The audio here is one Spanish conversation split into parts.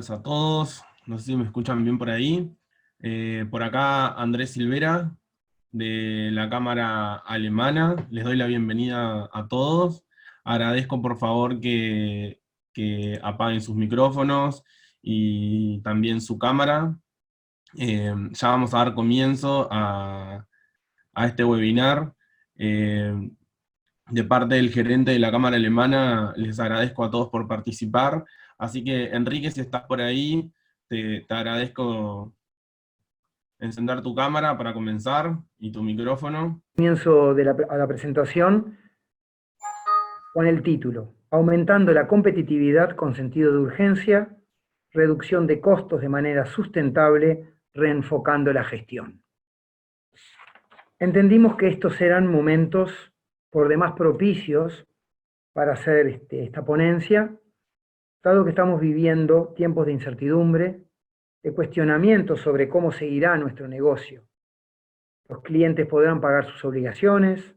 buenas a todos. No sé si me escuchan bien por ahí. Por acá Andrés Silvera, de la Cámara Alemana. Les doy la bienvenida a todos. Agradezco por favor que apaguen sus micrófonos y también su cámara. Ya vamos a dar comienzo a este webinar. Eh, de parte del gerente de la Cámara Alemana, les agradezco a todos por participar. Así que, Enrique, si estás por ahí, te agradezco encender tu cámara para comenzar y tu micrófono. Comienzo a la presentación con el título: Aumentando la competitividad con sentido de urgencia, reducción de costos de manera sustentable, reenfocando la gestión. Entendimos que estos eran momentos por demás propicios para hacer esta ponencia, dado que estamos viviendo tiempos de incertidumbre, de cuestionamiento sobre cómo seguirá nuestro negocio. Los clientes podrán pagar sus obligaciones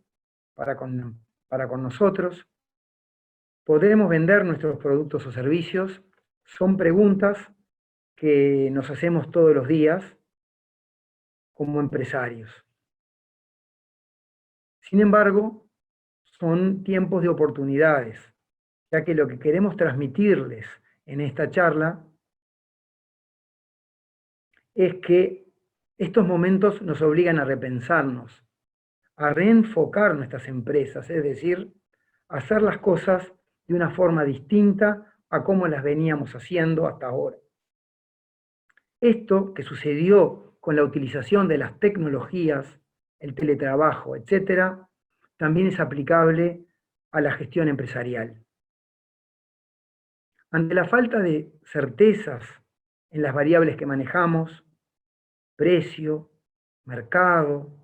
para con nosotros. ¿Podremos vender nuestros productos o servicios? Son preguntas que nos hacemos todos los días como empresarios. Sin embargo, son tiempos de oportunidades, ya que lo que queremos transmitirles en esta charla es que estos momentos nos obligan a repensarnos, a reenfocar nuestras empresas, es decir, a hacer las cosas de una forma distinta a cómo las veníamos haciendo hasta ahora. Esto que sucedió con la utilización de las tecnologías, el teletrabajo, etc., también es aplicable a la gestión empresarial. Ante la falta de certezas en las variables que manejamos, precio, mercado,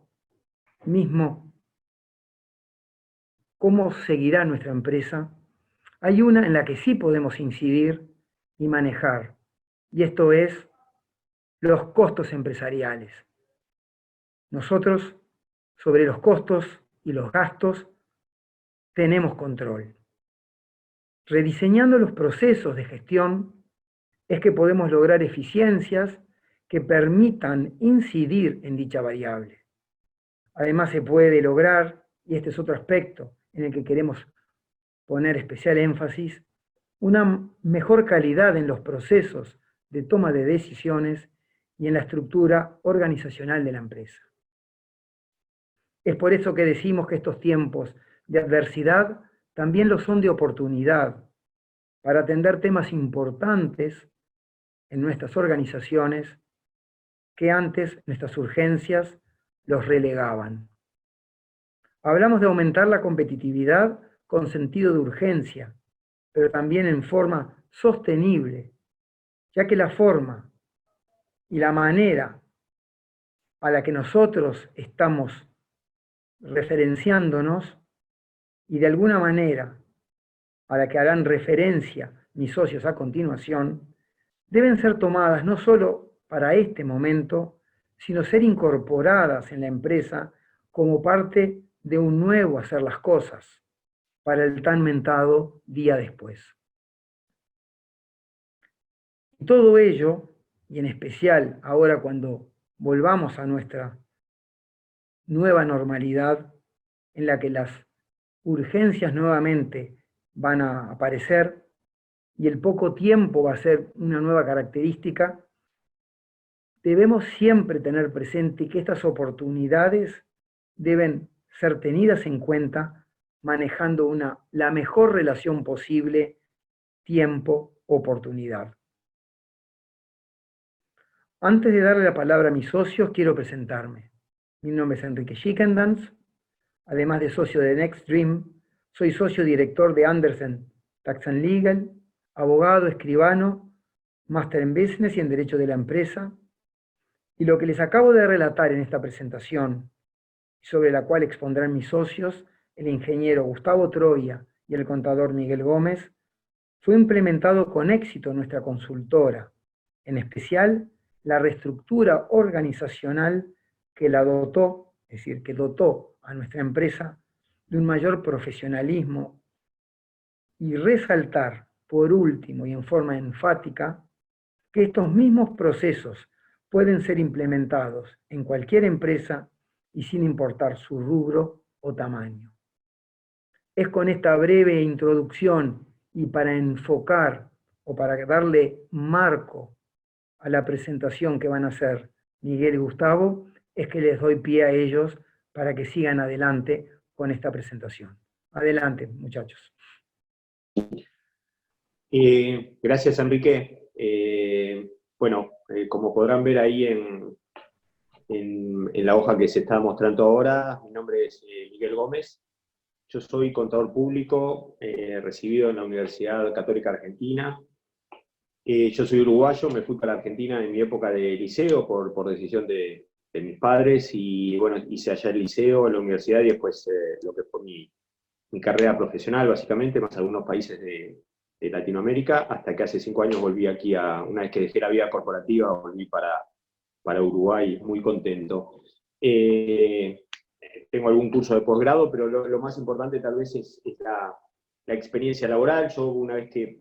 mismo cómo seguirá nuestra empresa, hay una en la que sí podemos incidir y manejar, y esto es los costos empresariales. Nosotros, sobre los costos y los gastos, tenemos control. Rediseñando los procesos de gestión es que podemos lograr eficiencias que permitan incidir en dicha variable. Además se puede lograr, y este es otro aspecto en el que queremos poner especial énfasis, una mejor calidad en los procesos de toma de decisiones y en la estructura organizacional de la empresa. Es por eso que decimos que estos tiempos de adversidad también lo son de oportunidad para atender temas importantes en nuestras organizaciones que antes nuestras urgencias los relegaban. Hablamos de aumentar la competitividad con sentido de urgencia, pero también en forma sostenible, ya que la forma y la manera a la que nosotros estamos referenciándonos y de alguna manera a la que harán referencia mis socios a continuación, deben ser tomadas no solo para este momento, sino ser incorporadas en la empresa como parte de un nuevo hacer las cosas para el tan mentado día después. Y todo ello, y en especial ahora cuando volvamos a nuestra nueva normalidad, en la que las urgencias nuevamente van a aparecer y el poco tiempo va a ser una nueva característica, debemos siempre tener presente que estas oportunidades deben ser tenidas en cuenta manejando la mejor relación posible tiempo-oportunidad. Antes de darle la palabra a mis socios, quiero presentarme. Mi nombre es Enrique Schickendans. Además de socio de Next Dream, soy socio director de Andersen Tax and Legal, abogado, escribano, máster en Business y en Derecho de la Empresa. Y lo que les acabo de relatar en esta presentación, sobre la cual expondrán mis socios, el ingeniero Gustavo Troya y el contador Miguel Gómez, fue implementado con éxito en nuestra consultora, en especial la reestructura organizacional que la dotó, es decir, que dotó a nuestra empresa de un mayor profesionalismo y resaltar, por último y en forma enfática, que estos mismos procesos pueden ser implementados en cualquier empresa y sin importar su rubro o tamaño. Es con esta breve introducción y para enfocar o para darle marco a la presentación que van a hacer Miguel y Gustavo, es que les doy pie a ellos para que sigan adelante con esta presentación. Adelante, muchachos. Gracias, Enrique. Como podrán ver ahí en la hoja que se está mostrando ahora, mi nombre es Miguel Gómez. Yo soy contador público, recibido en la Universidad Católica Argentina. Yo soy uruguayo, me fui para Argentina en mi época de liceo por decisión de mis padres, y bueno, hice allá el liceo, la universidad y después lo que fue mi carrera profesional, básicamente, más algunos países de Latinoamérica, hasta que hace 5 años volví aquí, una vez que dejé la vida corporativa, volví para Uruguay, muy contento. Tengo algún curso de posgrado, pero lo más importante tal vez es la experiencia laboral. Yo una vez que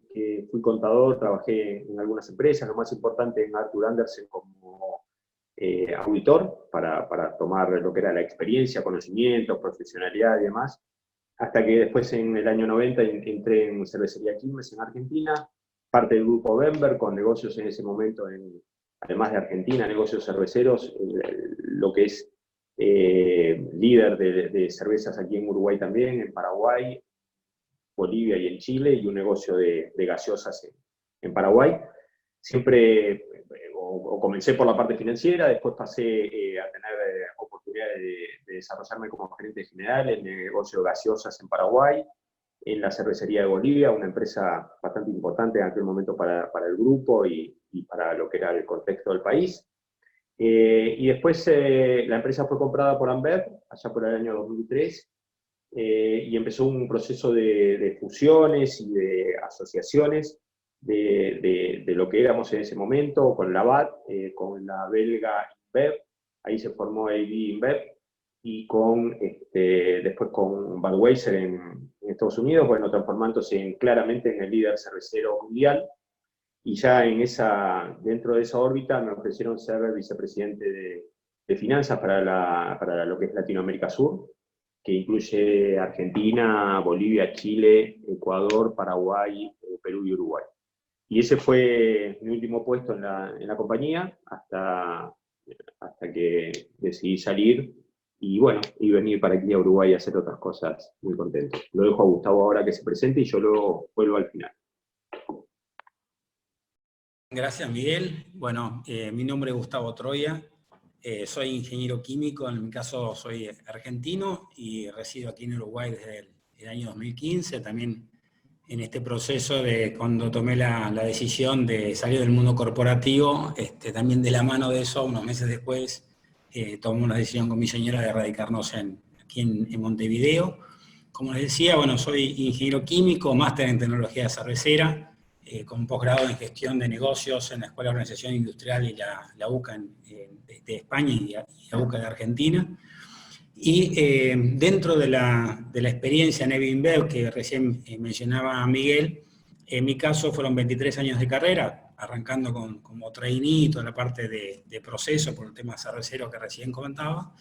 fui contador, trabajé en algunas empresas, lo más importante en Arthur Andersen como auditor, para tomar lo que era la experiencia, conocimientos, profesionalidad y demás, hasta que después en el año 90 entré en Cervecería Quilmes en Argentina, parte del grupo Bember, con negocios en ese momento, además de Argentina, negocios cerveceros, lo que es líder de cervezas aquí en Uruguay también, en Paraguay, Bolivia y en Chile, y un negocio de gaseosas en Paraguay. Siempre, comencé por la parte financiera, después pasé a tener oportunidades de desarrollarme como gerente general en el negocio de gaseosas en Paraguay, en la cervecería de Bolivia, una empresa bastante importante en aquel momento para el grupo y para lo que era el contexto del país. Y después la empresa fue comprada por Ambev, allá por el año 2003, y empezó un proceso de fusiones y de asociaciones de lo que éramos en ese momento, con la BAT, con la belga InBev, ahí se formó AB InBev, y después con Budweiser en Estados Unidos, bueno, transformándose claramente en el líder cervecero mundial. Y ya dentro de esa órbita me ofrecieron ser vicepresidente de finanzas para lo que es Latinoamérica Sur, que incluye Argentina, Bolivia, Chile, Ecuador, Paraguay, Perú y Uruguay. Y ese fue mi último puesto en la compañía, hasta que decidí salir y venir para aquí a Uruguay a hacer otras cosas, muy contento. Lo dejo a Gustavo ahora que se presente y yo luego vuelvo al final. Gracias, Miguel. Bueno, mi nombre es Gustavo Troya, soy ingeniero químico, en mi caso soy argentino y resido aquí en Uruguay desde el año 2015, también en este proceso de cuando tomé la decisión de salir del mundo corporativo, también de la mano de eso, unos meses después, tomé una decisión con mi señora de radicarnos aquí en Montevideo. Como les decía, bueno, soy ingeniero químico, máster en tecnología cervecera, con posgrado en gestión de negocios en la Escuela de Organización Industrial y la UCA de España y la UCA de Argentina. Y dentro de la experiencia en AB InBev, que recién mencionaba Miguel, en mi caso fueron 23 años de carrera, arrancando como trainee, toda la parte de proceso por el tema cervecero que recién comentaba.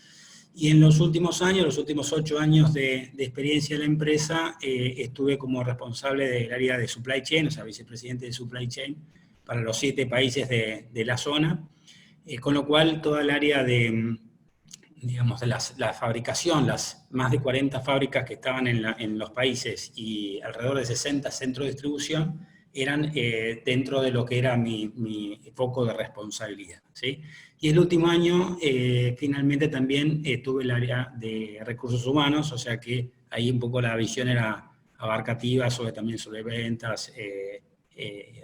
Y en los últimos años, los últimos 8 años de experiencia en la empresa, estuve como responsable del área de supply chain, o sea, vicepresidente de supply chain, para los 7 países de la zona, con lo cual toda el área de la fabricación, las más de 40 fábricas que estaban en los países y alrededor de 60 centros de distribución, eran dentro de lo que era mi foco de responsabilidad, ¿sí? Y el último año, finalmente también tuve el área de recursos humanos, o sea que ahí un poco la visión era abarcativa también sobre ventas,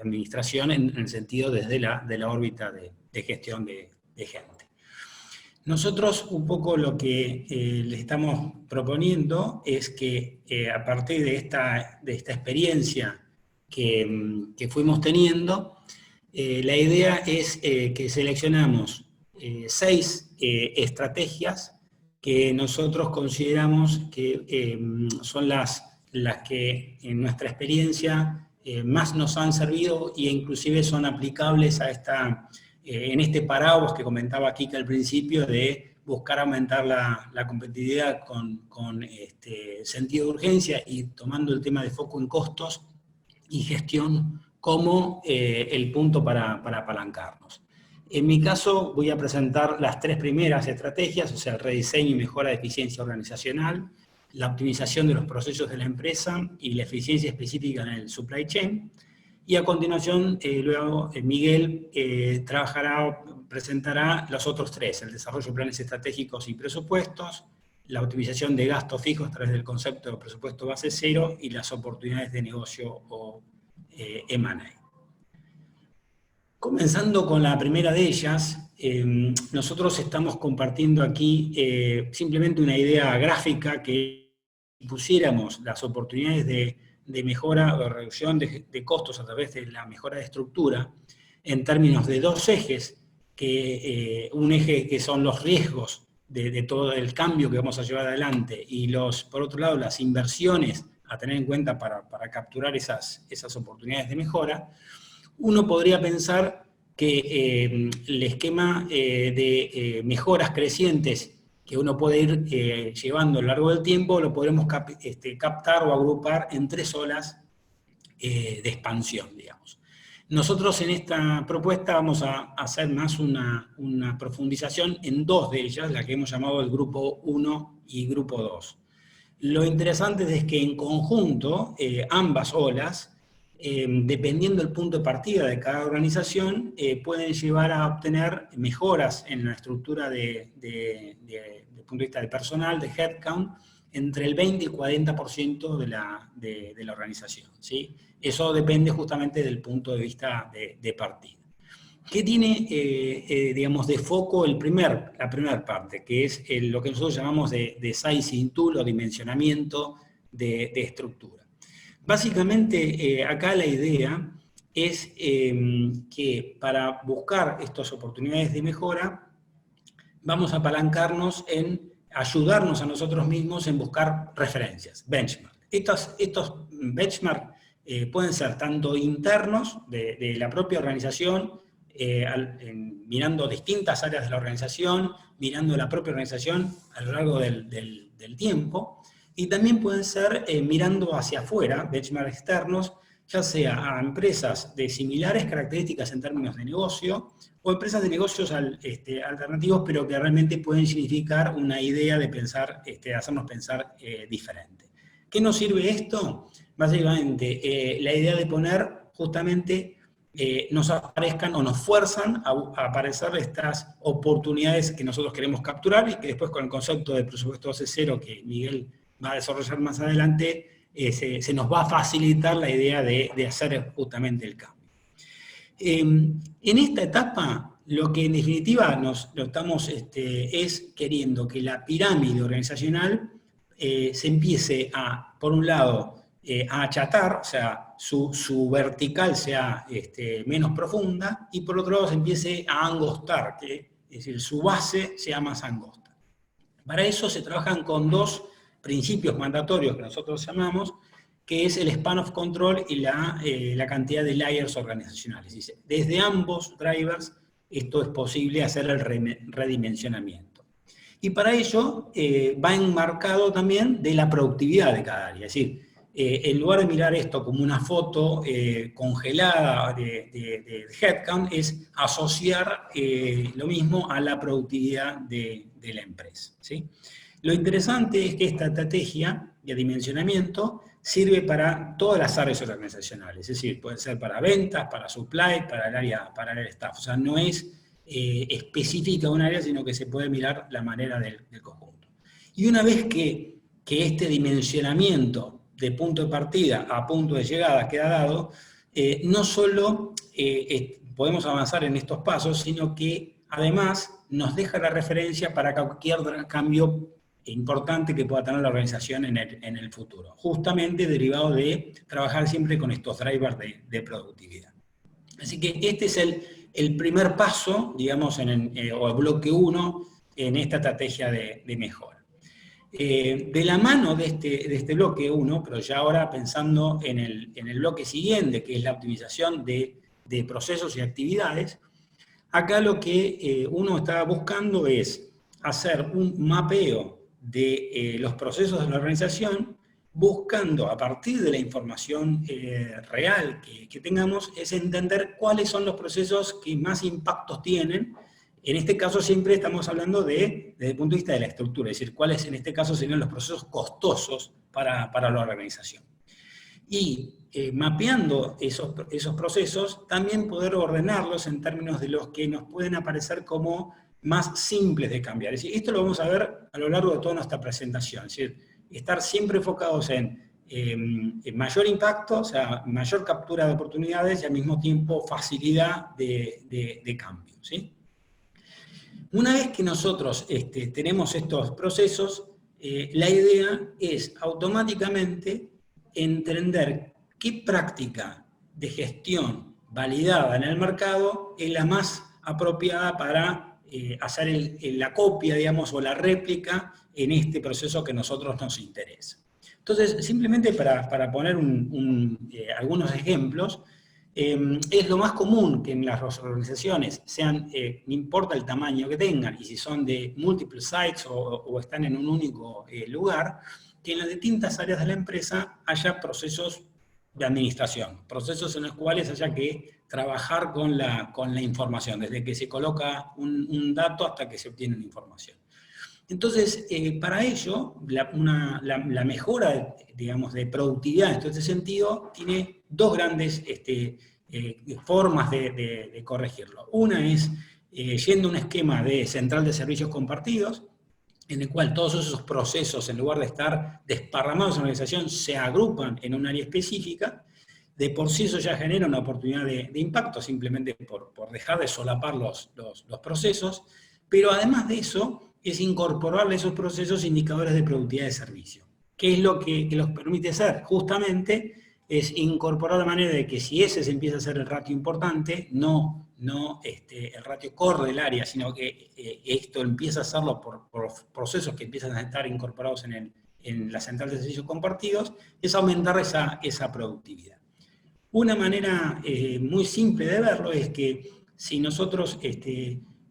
administración, en el sentido desde de la órbita de gestión de gente. Nosotros un poco lo que le estamos proponiendo es que a partir de esta experiencia que fuimos teniendo, la idea es que seleccionamos 6 estrategias que nosotros consideramos que son las que en nuestra experiencia más nos han servido e inclusive son aplicables a en este paraguas que comentaba Kika al principio de buscar aumentar la competitividad con sentido de urgencia y tomando el tema de foco en costos y gestión como el punto para apalancarnos. En mi caso voy a presentar las 3 primeras estrategias, o sea, el rediseño y mejora de eficiencia organizacional, la optimización de los procesos de la empresa y la eficiencia específica en el supply chain. Y a continuación, luego Miguel presentará los otros 3, el desarrollo de planes estratégicos y presupuestos, la optimización de gastos fijos a través del concepto de presupuesto base cero y las oportunidades de negocio o M&A. Comenzando con la primera de ellas, nosotros estamos compartiendo aquí simplemente una idea gráfica que pusiéramos las oportunidades de mejora o reducción de costos a través de la mejora de estructura en términos de 2 ejes, un eje que son los riesgos de todo el cambio que vamos a llevar adelante y por otro lado las inversiones a tener en cuenta para capturar esas oportunidades de mejora. Uno podría pensar que el esquema de mejoras crecientes que uno puede ir llevando a lo largo del tiempo, lo podremos captar o agrupar en 3 olas de expansión, digamos. Nosotros en esta propuesta vamos a hacer más una profundización en 2 de ellas, la que hemos llamado el grupo 1 y grupo 2. Lo interesante es que en conjunto, ambas olas, dependiendo del punto de partida de cada organización, pueden llevar a obtener mejoras en la estructura desde el punto de vista de personal, de headcount, entre el 20 y el 40% de la organización, ¿sí? Eso depende justamente del punto de vista de partida. ¿Qué tiene, digamos, de foco la primera parte, que es lo que nosotros llamamos de sizing tool o dimensionamiento de estructura? Básicamente, acá la idea es que para buscar estas oportunidades de mejora, vamos a apalancarnos en ayudarnos a nosotros mismos en buscar referencias, benchmark. Estos benchmark pueden ser tanto internos de la propia organización, mirando distintas áreas de la organización, mirando la propia organización a lo largo del tiempo, y también pueden ser mirando hacia afuera, benchmark externos, ya sea a empresas de similares características en términos de negocio, o empresas de negocios alternativos, pero que realmente pueden significar una idea de pensar, hacernos pensar diferente. ¿Qué nos sirve esto? Básicamente, la idea de poner justamente, nos aparezcan o nos fuerzan a aparecer estas oportunidades que nosotros queremos capturar y que después con el concepto de presupuesto base cero que Miguel va a desarrollar más adelante, se nos va a facilitar la idea de hacer justamente el cambio. En esta etapa, lo que en definitiva lo estamos es queriendo que la pirámide organizacional se empiece por un lado, a achatar, o sea, su vertical sea menos profunda, y por otro lado se empiece a angostar, es decir, su base sea más angosta. Para eso se trabajan con 2 principios mandatorios que nosotros llamamos, que es el span of control y la cantidad de layers organizacionales. Dice, desde ambos drivers esto es posible hacer el redimensionamiento. Y para ello va enmarcado también de la productividad de cada área. Es decir, en lugar de mirar esto como una foto congelada de headcount, es asociar lo mismo a la productividad de la empresa, ¿sí? Lo interesante es que esta estrategia de dimensionamiento sirve para todas las áreas organizacionales, es decir, puede ser para ventas, para supply, para el área staff. O sea, no es específica de un área, sino que se puede mirar la manera del conjunto. Y una vez que este dimensionamiento de punto de partida a punto de llegada queda dado, no solo podemos avanzar en estos pasos, sino que además nos deja la referencia para cualquier cambio importante que pueda tener la organización en el futuro, justamente derivado de trabajar siempre con estos drivers de productividad. Así que este es el primer paso, digamos, o el bloque 1 en esta estrategia de mejora. de la mano de este bloque 1, pero ya ahora pensando en el bloque siguiente, que es la optimización de procesos y actividades, acá lo que uno está buscando es hacer un mapeo de los procesos de la organización, buscando a partir de la información real que tengamos, es entender cuáles son los procesos que más impactos tienen. En este caso siempre estamos hablando desde el punto de vista de la estructura, es decir, cuáles en este caso serían los procesos costosos para la organización. Y mapeando esos procesos, también poder ordenarlos en términos de los que nos pueden aparecer como más simples de cambiar. Es decir, esto lo vamos a ver a lo largo de toda nuestra presentación, es decir, estar siempre enfocados en mayor impacto, o sea, mayor captura de oportunidades y al mismo tiempo facilidad de cambio, ¿sí? Una vez que nosotros tenemos estos procesos, la idea es automáticamente entender qué práctica de gestión validada en el mercado es la más apropiada para hacer la copia, digamos, o la réplica en este proceso que a nosotros nos interesa. Entonces, simplemente para poner algunos ejemplos, es lo más común que en las organizaciones sean, no importa el tamaño que tengan, y si son de múltiples sites o están en un único lugar, que en las distintas áreas de la empresa haya procesos de administración, procesos en los cuales haya que trabajar con la información, desde que se coloca un dato hasta que se obtiene una información. Entonces, para ello, la mejora, digamos, de productividad en todo este sentido tiene dos grandes formas de corregirlo. Una es yendo a un esquema de central de servicios compartidos, en el cual todos esos procesos, en lugar de estar desparramados en la organización, se agrupan en un área específica. De por sí eso ya genera una oportunidad de impacto, simplemente por dejar de solapar los procesos, pero además de eso, es incorporarle a esos procesos indicadores de productividad de servicio. ¿Qué es lo que los permite hacer? Justamente es incorporar de manera de que si ese se empieza a ser el ratio importante, no el ratio core del área, sino que esto empieza a hacerlo por procesos que empiezan a estar incorporados en la central de servicios compartidos, es aumentar esa productividad. Una manera muy simple de verlo es que si nosotros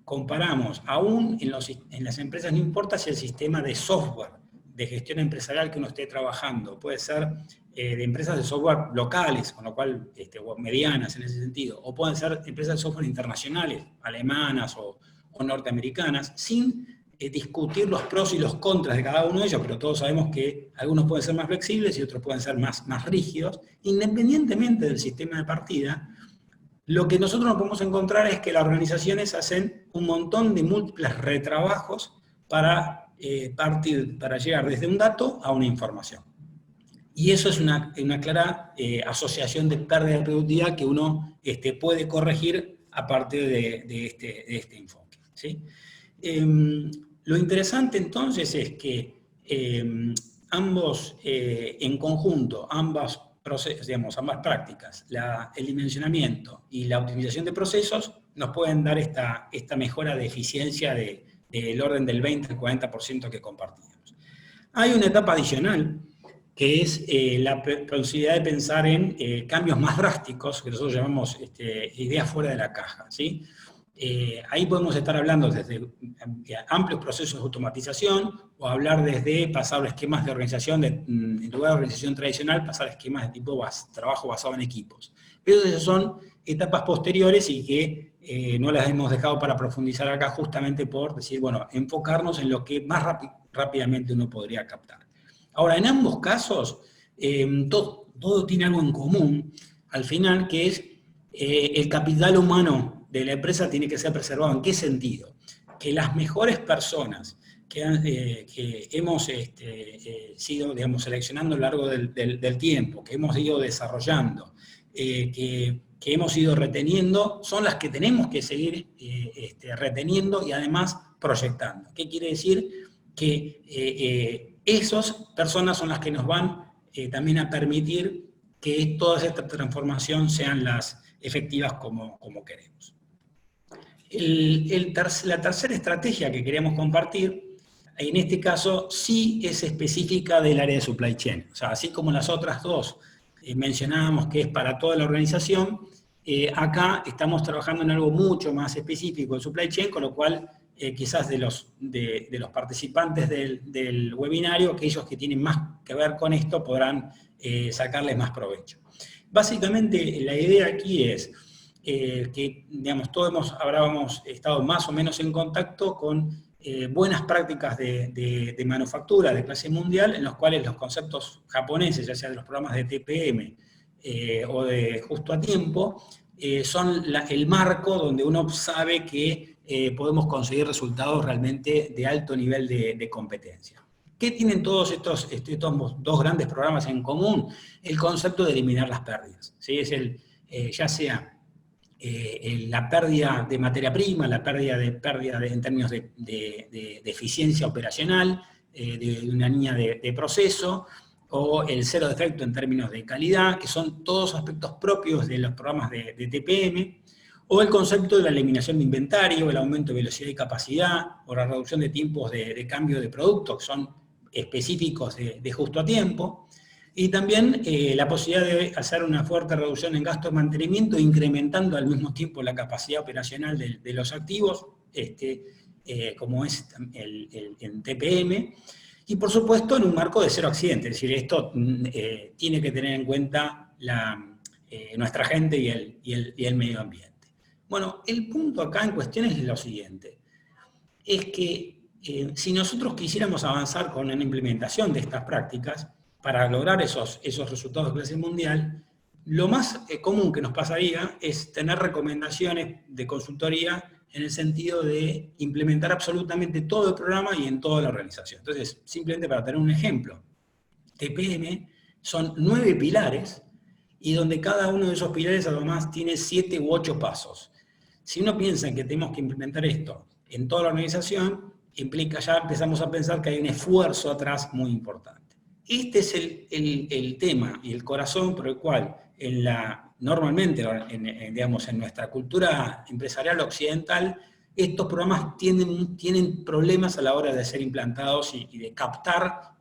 comparamos, aún en las empresas, no importa si el sistema de software de gestión empresarial que uno esté trabajando puede ser de empresas de software locales, con lo cual, o medianas en ese sentido, o pueden ser empresas de software internacionales, alemanas o norteamericanas, sin discutir los pros y los contras de cada uno de ellos, pero todos sabemos que algunos pueden ser más flexibles y otros pueden ser más rígidos, independientemente del sistema de partida. Lo que nosotros nos podemos encontrar es que las organizaciones hacen un montón de múltiples retrabajos para llegar desde un dato a una información. Y eso es una clara asociación de pérdida de productividad que uno puede corregir a partir de este enfoque, ¿sí? Lo interesante entonces es que ambos, en conjunto, ambas prácticas, el dimensionamiento y la optimización de procesos, nos pueden dar esta mejora de eficiencia del orden del 20 al 40% que compartíamos. Hay una etapa adicional, que es la posibilidad de pensar en cambios más drásticos, que nosotros llamamos ideas fuera de la caja, ¿sí? Ahí podemos estar hablando desde amplios procesos de automatización, o hablar desde pasar a esquemas de organización, en lugar de organización tradicional, pasar a esquemas de tipo trabajo basado en equipos. Pero esas son etapas posteriores y que no las hemos dejado para profundizar acá, justamente por decir, bueno, enfocarnos en lo que más rápidamente uno podría captar. Ahora, en ambos casos, todo tiene algo en común, al final, que es el capital humano de la empresa tiene que ser preservado. ¿En qué sentido? Que las mejores personas que hemos sido, digamos, seleccionando a lo largo del tiempo, que hemos ido desarrollando, que hemos ido reteniendo, son las que tenemos que seguir reteniendo y además proyectando. ¿Qué quiere decir? Que esas personas son las que nos van también a permitir que toda esta transformación sean las efectivas como queremos. La tercera estrategia que queríamos compartir en este caso sí es específica del área de supply chain. O sea, así como las otras dos mencionábamos que es para toda la organización, acá estamos trabajando en algo mucho más específico en supply chain, con lo cual quizás de los participantes del webinario, aquellos que tienen más que ver con esto podrán sacarles más provecho. Básicamente la idea aquí es que, digamos, todos habríamos estado más o menos en contacto con buenas prácticas de manufactura de clase mundial, en los cuales los conceptos japoneses, ya sea de los programas de TPM o de justo a tiempo, son el marco donde uno sabe que podemos conseguir resultados realmente de alto nivel de competencia. ¿Qué tienen todos estos dos grandes programas en común? El concepto de eliminar las pérdidas, ¿sí? Es ya sea la pérdida de materia prima, la pérdida en términos de eficiencia operacional, de una línea de proceso, o el cero defecto en términos de calidad, que son todos aspectos propios de los programas de TPM, o el concepto de la eliminación de inventario, el aumento de velocidad y capacidad, o la reducción de tiempos de cambio de producto, que son específicos de justo a tiempo, y también la posibilidad de hacer una fuerte reducción en gastos de mantenimiento, incrementando al mismo tiempo la capacidad operacional de los activos, como es en TPM, y por supuesto en un marco de cero accidentes. Es decir, esto tiene que tener en cuenta nuestra gente y el medio ambiente. Bueno, el punto acá en cuestión es lo siguiente, es que si nosotros quisiéramos avanzar con una implementación de estas prácticas, para lograr esos resultados de clase mundial, lo más común que nos pasaría es tener recomendaciones de consultoría en el sentido de implementar absolutamente todo el programa y en toda la organización. Entonces, simplemente para tener un ejemplo, TPM son 9 pilares y donde cada uno de esos pilares además tiene 7 u 8 pasos. Si uno piensa en que tenemos que implementar esto en toda la organización, implica, ya empezamos a pensar que hay un esfuerzo atrás muy importante. Este es el tema y el corazón por el cual normalmente en nuestra cultura empresarial occidental, estos programas tienen problemas a la hora de ser implantados y de captar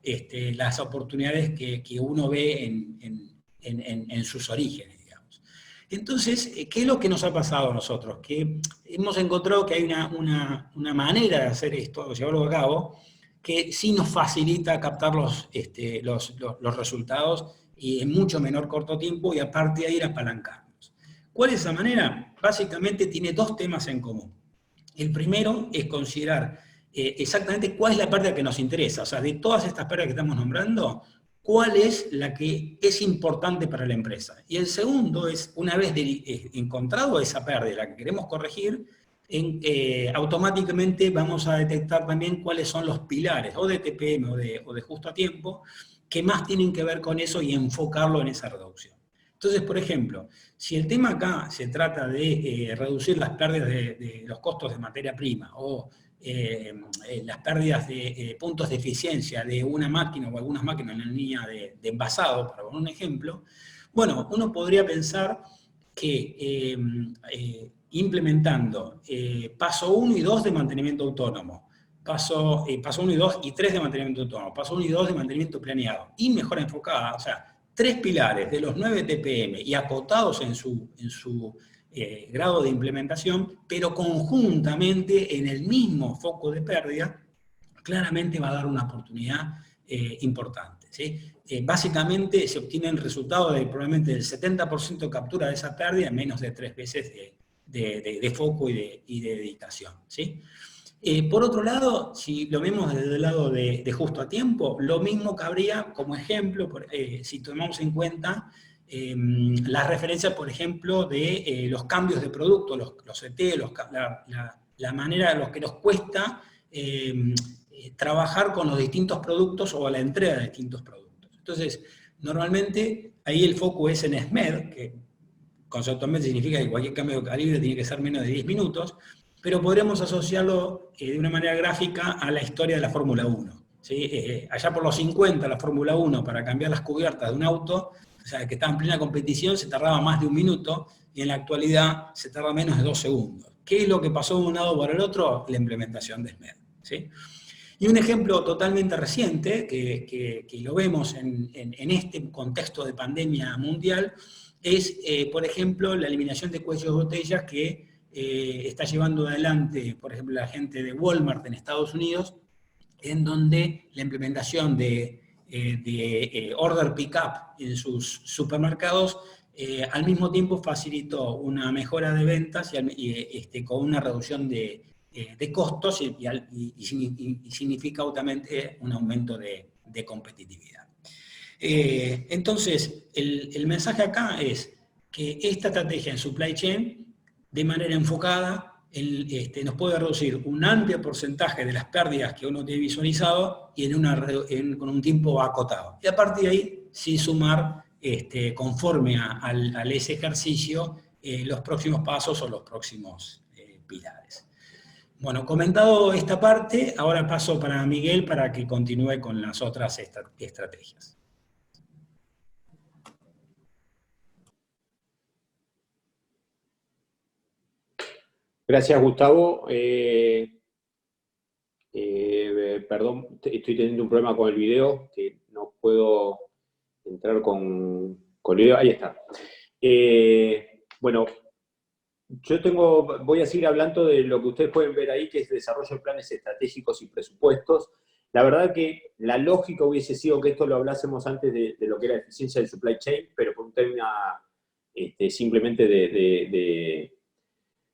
las oportunidades que uno ve en sus orígenes, digamos. Entonces, ¿qué es lo que nos ha pasado a nosotros? Que hemos encontrado que hay una manera de hacer esto, de llevarlo a cabo, que sí nos facilita captar los resultados y en mucho menor corto tiempo y aparte de ir apalancarnos. ¿Cuál es esa manera? Básicamente tiene 2 temas en común. El primero es considerar exactamente cuál es la pérdida que nos interesa. O sea, de todas estas pérdidas que estamos nombrando, cuál es la que es importante para la empresa. Y el segundo es, una vez encontrado esa pérdida, la que queremos corregir, automáticamente vamos a detectar también cuáles son los pilares, o de TPM o de justo a tiempo, que más tienen que ver con eso y enfocarlo en esa reducción. Entonces, por ejemplo, si el tema acá se trata de reducir las pérdidas de los costos de materia prima, o las pérdidas de puntos de eficiencia de una máquina o algunas máquinas en la línea de envasado, para poner un ejemplo, bueno, uno podría pensar que implementando paso 1 y 2 de mantenimiento autónomo, paso 1 y 2 y 3 de mantenimiento autónomo, paso 1 y 2 de mantenimiento planeado, y mejora enfocada, o sea, 3 pilares de los 9 TPM y acotados en su grado de implementación, pero conjuntamente en el mismo foco de pérdida, claramente va a dar una oportunidad importante, ¿sí? Básicamente se obtienen resultados de probablemente del 70% de captura de esa pérdida en menos de 3 veces de foco y de dedicación, ¿sí? Por otro lado, si lo vemos desde el lado de justo a tiempo, lo mismo cabría como ejemplo, si tomamos en cuenta las referencias, por ejemplo, de los cambios de producto, los ET, la manera en la que nos cuesta trabajar con los distintos productos o la entrega de distintos productos. Entonces, normalmente ahí el foco es en SMED, que conceptualmente significa que cualquier cambio de calibre tiene que ser menos de 10 minutos, pero podríamos asociarlo de una manera gráfica a la historia de la Fórmula 1. ¿Sí? Allá por los 50, la Fórmula 1, para cambiar las cubiertas de un auto, o sea, que estaba en plena competición, se tardaba más de 1 minuto, y en la actualidad se tarda menos de 2 segundos. ¿Qué es lo que pasó de un lado para el otro? La implementación de SMED. ¿Sí? Y un ejemplo totalmente reciente, que lo vemos en este contexto de pandemia mundial, es, por ejemplo, la eliminación de cuellos de botellas que está llevando adelante, por ejemplo, la gente de Walmart en Estados Unidos, en donde la implementación de order pickup en sus supermercados al mismo tiempo facilitó una mejora de ventas y con una reducción de costos y significa obviamente un aumento de competitividad. Entonces, el mensaje acá es que esta estrategia en supply chain, de manera enfocada, nos puede reducir un amplio porcentaje de las pérdidas que uno tiene visualizado y con un tiempo acotado. Y a partir de ahí, sí sumar, conforme a ese ejercicio, los próximos pasos o los próximos pilares. Bueno, comentado esta parte, ahora paso para Miguel para que continúe con las otras estrategias. Gracias, Gustavo. Perdón, estoy teniendo un problema con el video, que no puedo entrar con el video. Ahí está. Bueno, voy a seguir hablando de lo que ustedes pueden ver ahí, que es desarrollo de planes estratégicos y presupuestos. La verdad que la lógica hubiese sido que esto lo hablásemos antes de lo que era eficiencia del supply chain, pero por un tema simplemente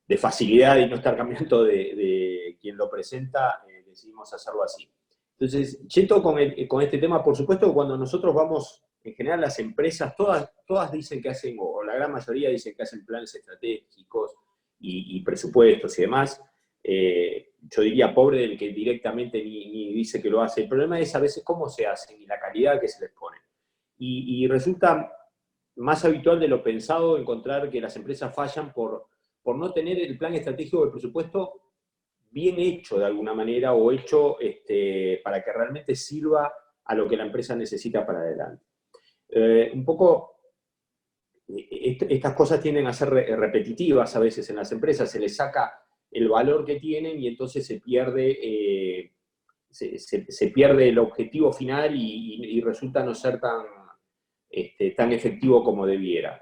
de facilidad y no estar cambiando de quien lo presenta, decidimos hacerlo así. Entonces, yendo con este tema, por supuesto, cuando nosotros vamos, en general las empresas, todas dicen que hacen, o la gran mayoría dicen que hacen planes estratégicos y presupuestos y demás. Yo diría pobre del que directamente ni dice que lo hace. El problema es a veces cómo se hacen y la calidad que se les pone. Y resulta más habitual de lo pensado encontrar que las empresas fallan por no tener el plan estratégico del presupuesto bien hecho de alguna manera, o hecho para que realmente sirva a lo que la empresa necesita para adelante. Un poco, estas cosas tienden a ser repetitivas a veces en las empresas, se les saca el valor que tienen y entonces se pierde el objetivo final y resulta no ser tan efectivo como debiera.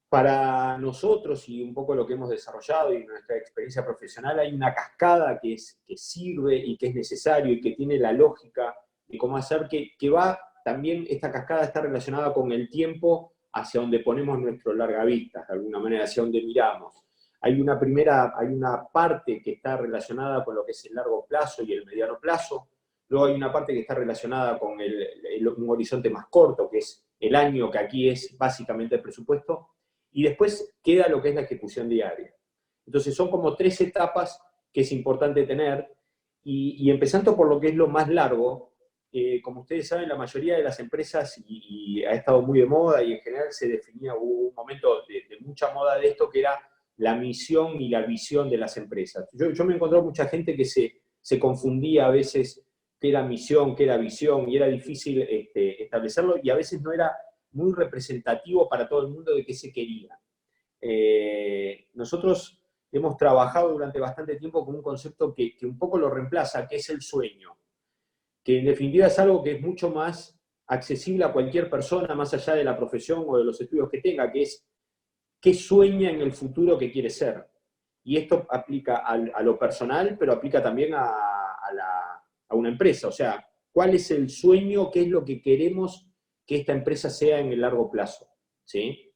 Para nosotros, y un poco lo que hemos desarrollado y nuestra experiencia profesional, hay una cascada que sirve y que es necesario y que tiene la lógica de cómo hacer que va también, esta cascada está relacionada con el tiempo hacia donde ponemos nuestro largavistas, de alguna manera, hacia donde miramos. Hay una parte que está relacionada con lo que es el largo plazo y el mediano plazo, luego hay una parte que está relacionada con un horizonte más corto, que es el año, que aquí es básicamente el presupuesto, y después queda lo que es la ejecución diaria. Entonces son como 3 etapas que es importante tener, y empezando por lo que es lo más largo, como ustedes saben, la mayoría de las empresas, y ha estado muy de moda, y en general se definía, hubo un momento de mucha moda de esto, que era la misión y la visión de las empresas. Yo me encontré mucha gente que se confundía a veces qué era misión, qué era visión, y era difícil establecerlo, y a veces no era muy representativo para todo el mundo de qué se quería. Nosotros hemos trabajado durante bastante tiempo con un concepto que un poco lo reemplaza, que es el sueño, que en definitiva es algo que es mucho más accesible a cualquier persona, más allá de la profesión o de los estudios que tenga, que es qué sueña en el futuro que quiere ser. Y esto aplica a lo personal, pero aplica también a una empresa. O sea, ¿cuál es el sueño? ¿Qué es lo que queremos que esta empresa sea en el largo plazo? ¿Sí?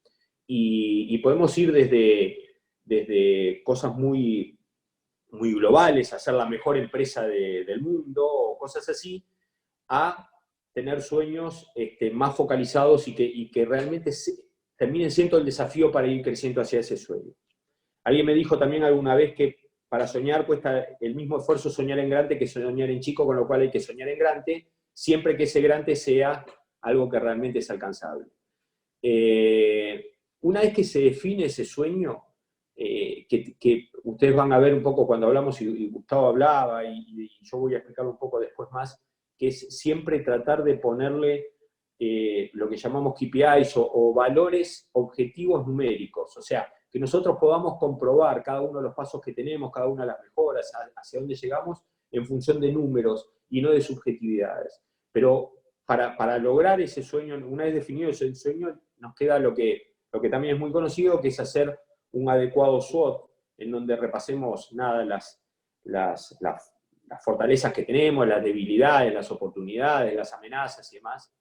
Y podemos ir desde cosas muy, muy globales, a ser la mejor empresa del mundo, o cosas así, a tener sueños más focalizados y que realmente terminen siendo el desafío para ir creciendo hacia ese sueño. Alguien me dijo también alguna vez que para soñar cuesta el mismo esfuerzo soñar en grande que soñar en chico, con lo cual hay que soñar en grande, siempre que ese grande sea algo que realmente es alcanzable. Una vez que se define ese sueño, que ustedes van a ver un poco cuando hablamos, y Gustavo hablaba, y yo voy a explicarlo un poco después más, que es siempre tratar de ponerle lo que llamamos KPIs o valores objetivos numéricos, o sea, que nosotros podamos comprobar cada uno de los pasos que tenemos, cada una de las mejoras, hacia dónde llegamos, en función de números y no de subjetividades. Pero para lograr ese sueño, una vez definido ese sueño, nos queda lo que también es muy conocido, que es hacer un adecuado SWOT, en donde repasemos las fortalezas que tenemos, las debilidades, las oportunidades, las amenazas y demás,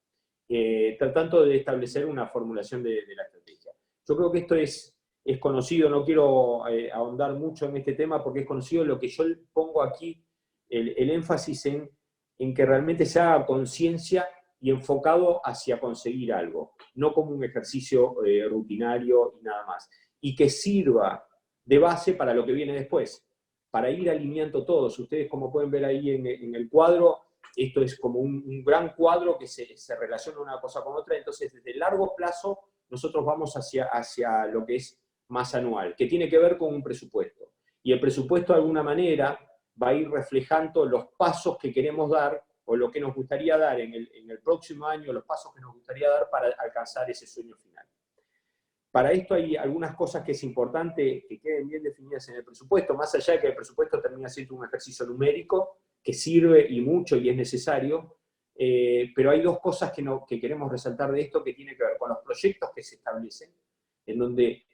tratando de establecer una formulación de la estrategia. Yo creo que esto es conocido, no quiero ahondar mucho en este tema porque es conocido. Lo que yo pongo aquí, el énfasis en que realmente se haga conciencia y enfocado hacia conseguir algo, no como un ejercicio rutinario y nada más. Y que sirva de base para lo que viene después, para ir alineando todos. Ustedes, como pueden ver ahí en el cuadro, esto es como un gran cuadro que se relaciona una cosa con otra. Entonces, desde el largo plazo, nosotros vamos hacia lo que es más anual, que tiene que ver con un presupuesto. Y el presupuesto, de alguna manera, va a ir reflejando los pasos que queremos dar, o lo que nos gustaría dar en el próximo año, los pasos que nos gustaría dar para alcanzar ese sueño final. Para esto hay algunas cosas que es importante que queden bien definidas en el presupuesto, más allá de que el presupuesto termina siendo un ejercicio numérico, que sirve y mucho y es necesario, pero hay dos cosas que queremos resaltar de esto, que tiene que ver con los proyectos que se establecen, en donde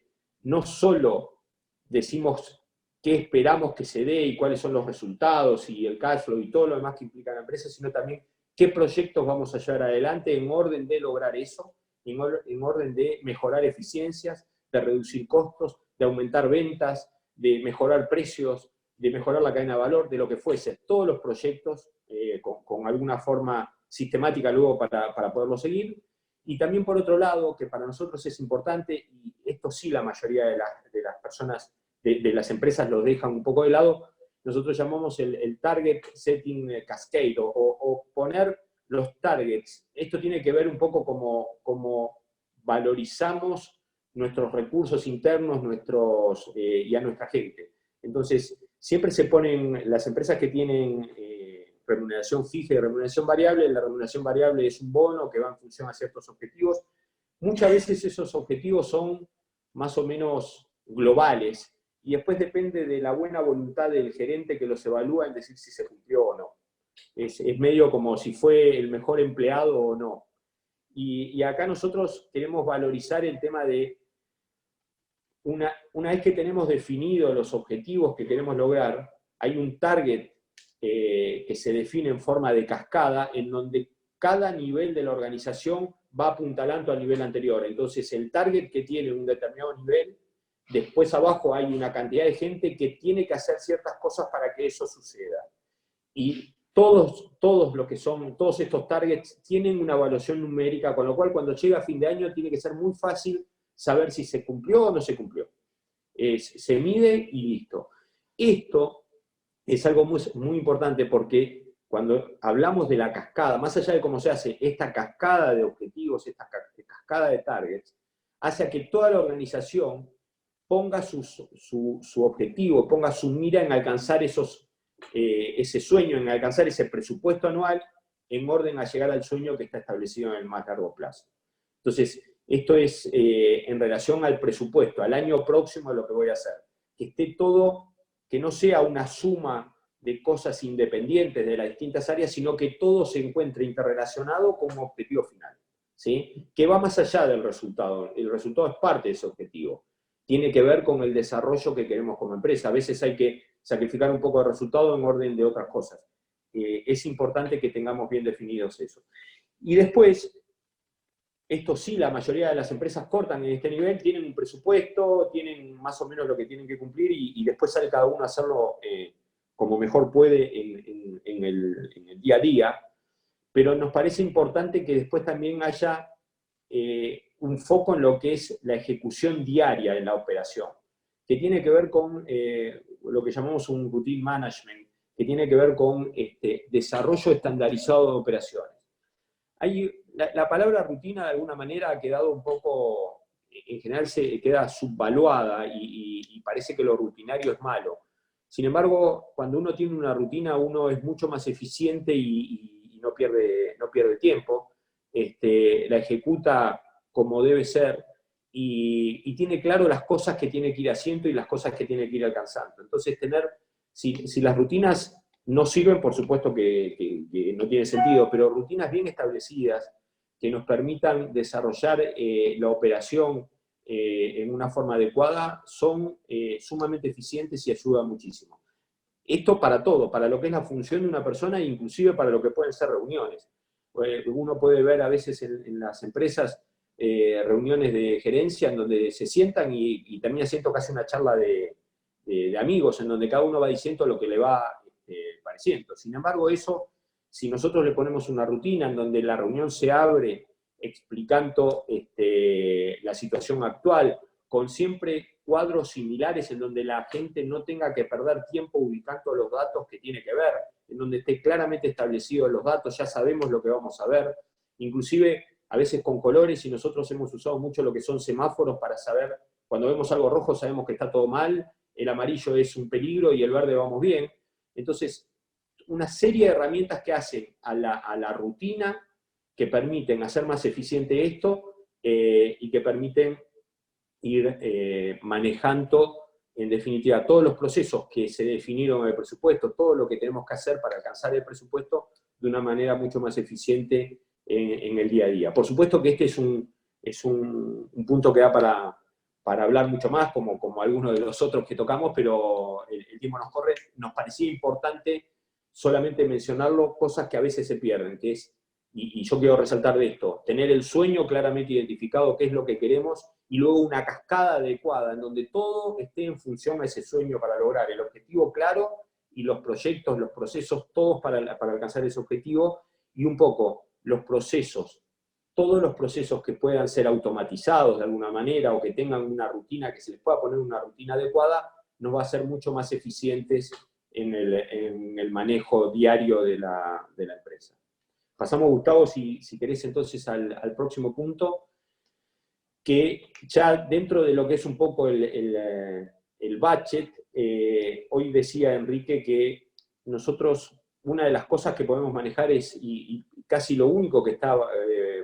no solo decimos qué esperamos que se dé y cuáles son los resultados y el cash flow y todo lo demás que implica la empresa, sino también qué proyectos vamos a llevar adelante en orden de lograr eso, en orden de mejorar eficiencias, de reducir costos, de aumentar ventas, de mejorar precios, de mejorar la cadena de valor, de lo que fuese. Todos los proyectos con alguna forma sistemática luego para poderlo seguir. Y también, por otro lado, que para nosotros es importante, y esto sí la mayoría de las personas, de las empresas lo dejan un poco de lado, nosotros llamamos el Target Setting Cascade, o poner los targets. Esto tiene que ver un poco como valorizamos nuestros recursos internos y a nuestra gente. Entonces, siempre se ponen, las empresas que tienen remuneración fija y remuneración variable, la remuneración variable es un bono que va en función a ciertos objetivos. Muchas veces esos objetivos son más o menos globales, y después depende de la buena voluntad del gerente que los evalúa en decir si se cumplió o no. Es medio como si fue el mejor empleado o no. Y acá nosotros queremos valorizar el tema de, una vez que tenemos definidos los objetivos que queremos lograr, hay un target que se define en forma de cascada, en donde cada nivel de la organización va apuntalando al nivel anterior. Entonces, el target que tiene un determinado nivel, después abajo hay una cantidad de gente que tiene que hacer ciertas cosas para que eso suceda. Y todos estos targets tienen una evaluación numérica, con lo cual cuando llega a fin de año tiene que ser muy fácil saber si se cumplió o no se cumplió. Se mide y listo. Esto es algo muy, muy importante, porque cuando hablamos de la cascada, más allá de cómo se hace esta cascada de objetivos, esta cascada de targets, hace a que toda la organización ponga su objetivo, ponga su mira en alcanzar ese sueño, en alcanzar ese presupuesto anual, en orden a llegar al sueño que está establecido en el más largo plazo. Entonces, esto es en relación al presupuesto, al año próximo de lo que voy a hacer. Que esté todo, que no sea una suma de cosas independientes de las distintas áreas, sino que todo se encuentre interrelacionado como objetivo final, ¿sí? Que va más allá del resultado. El resultado es parte de ese objetivo. Tiene que ver con el desarrollo que queremos como empresa. A veces hay que sacrificar un poco de resultado en orden de otras cosas. Es importante que tengamos bien definidos eso. Y después, esto sí, la mayoría de las empresas cortan en este nivel, tienen un presupuesto, tienen más o menos lo que tienen que cumplir, y después sale cada uno a hacerlo como mejor puede en el día a día. Pero nos parece importante que después también haya un foco en lo que es la ejecución diaria de la operación, que tiene que ver con lo que llamamos un routine management, que tiene que ver con desarrollo estandarizado de operaciones. La palabra rutina de alguna manera ha quedado un poco, en general se queda subvaluada y parece que lo rutinario es malo. Sin embargo, cuando uno tiene una rutina, uno es mucho más eficiente y no pierde tiempo, la ejecuta como debe ser, y tiene claro las cosas que tiene que ir haciendo y las cosas que tiene que ir alcanzando. Entonces, si las rutinas no sirven, por supuesto que no tiene sentido, pero rutinas bien establecidas que nos permitan desarrollar la operación en una forma adecuada son sumamente eficientes y ayudan muchísimo. Esto para todo, para lo que es la función de una persona e inclusive para lo que pueden ser reuniones. Uno puede ver a veces en las empresas reuniones de gerencia en donde se sientan y termina siendo casi una charla de amigos, en donde cada uno va diciendo lo que le va pareciendo. Sin embargo, eso, si nosotros le ponemos una rutina en donde la reunión se abre explicando la situación actual, con siempre cuadros similares en donde la gente no tenga que perder tiempo ubicando los datos que tiene que ver, en donde esté claramente establecidos los datos, ya sabemos lo que vamos a ver, inclusive a veces con colores, y nosotros hemos usado mucho lo que son semáforos para saber, cuando vemos algo rojo sabemos que está todo mal, el amarillo es un peligro y el verde vamos bien. Entonces, una serie de herramientas que hacen a la rutina, que permiten hacer más eficiente esto y que permiten ir manejando, en definitiva, todos los procesos que se definieron en el presupuesto, todo lo que tenemos que hacer para alcanzar el presupuesto de una manera mucho más eficiente en el día a día. Por supuesto que este es un punto que da para hablar mucho más, como algunos de los otros que tocamos, pero el tiempo nos corre. Nos parecía importante solamente mencionarlo, cosas que a veces se pierden, que es, y yo quiero resaltar de esto, tener el sueño claramente identificado, qué es lo que queremos, y luego una cascada adecuada, en donde todo esté en función a ese sueño para lograr el objetivo claro, y los proyectos, los procesos, todos para alcanzar ese objetivo, y un poco los procesos, todos los procesos que puedan ser automatizados de alguna manera, o que tengan una rutina, que se les pueda poner una rutina adecuada, nos va a ser mucho más eficientes en el manejo diario de la empresa. Pasamos, Gustavo, si querés entonces al próximo punto, que ya dentro de lo que es un poco el budget, hoy decía Enrique que nosotros, una de las cosas que podemos manejar es, y casi lo único que está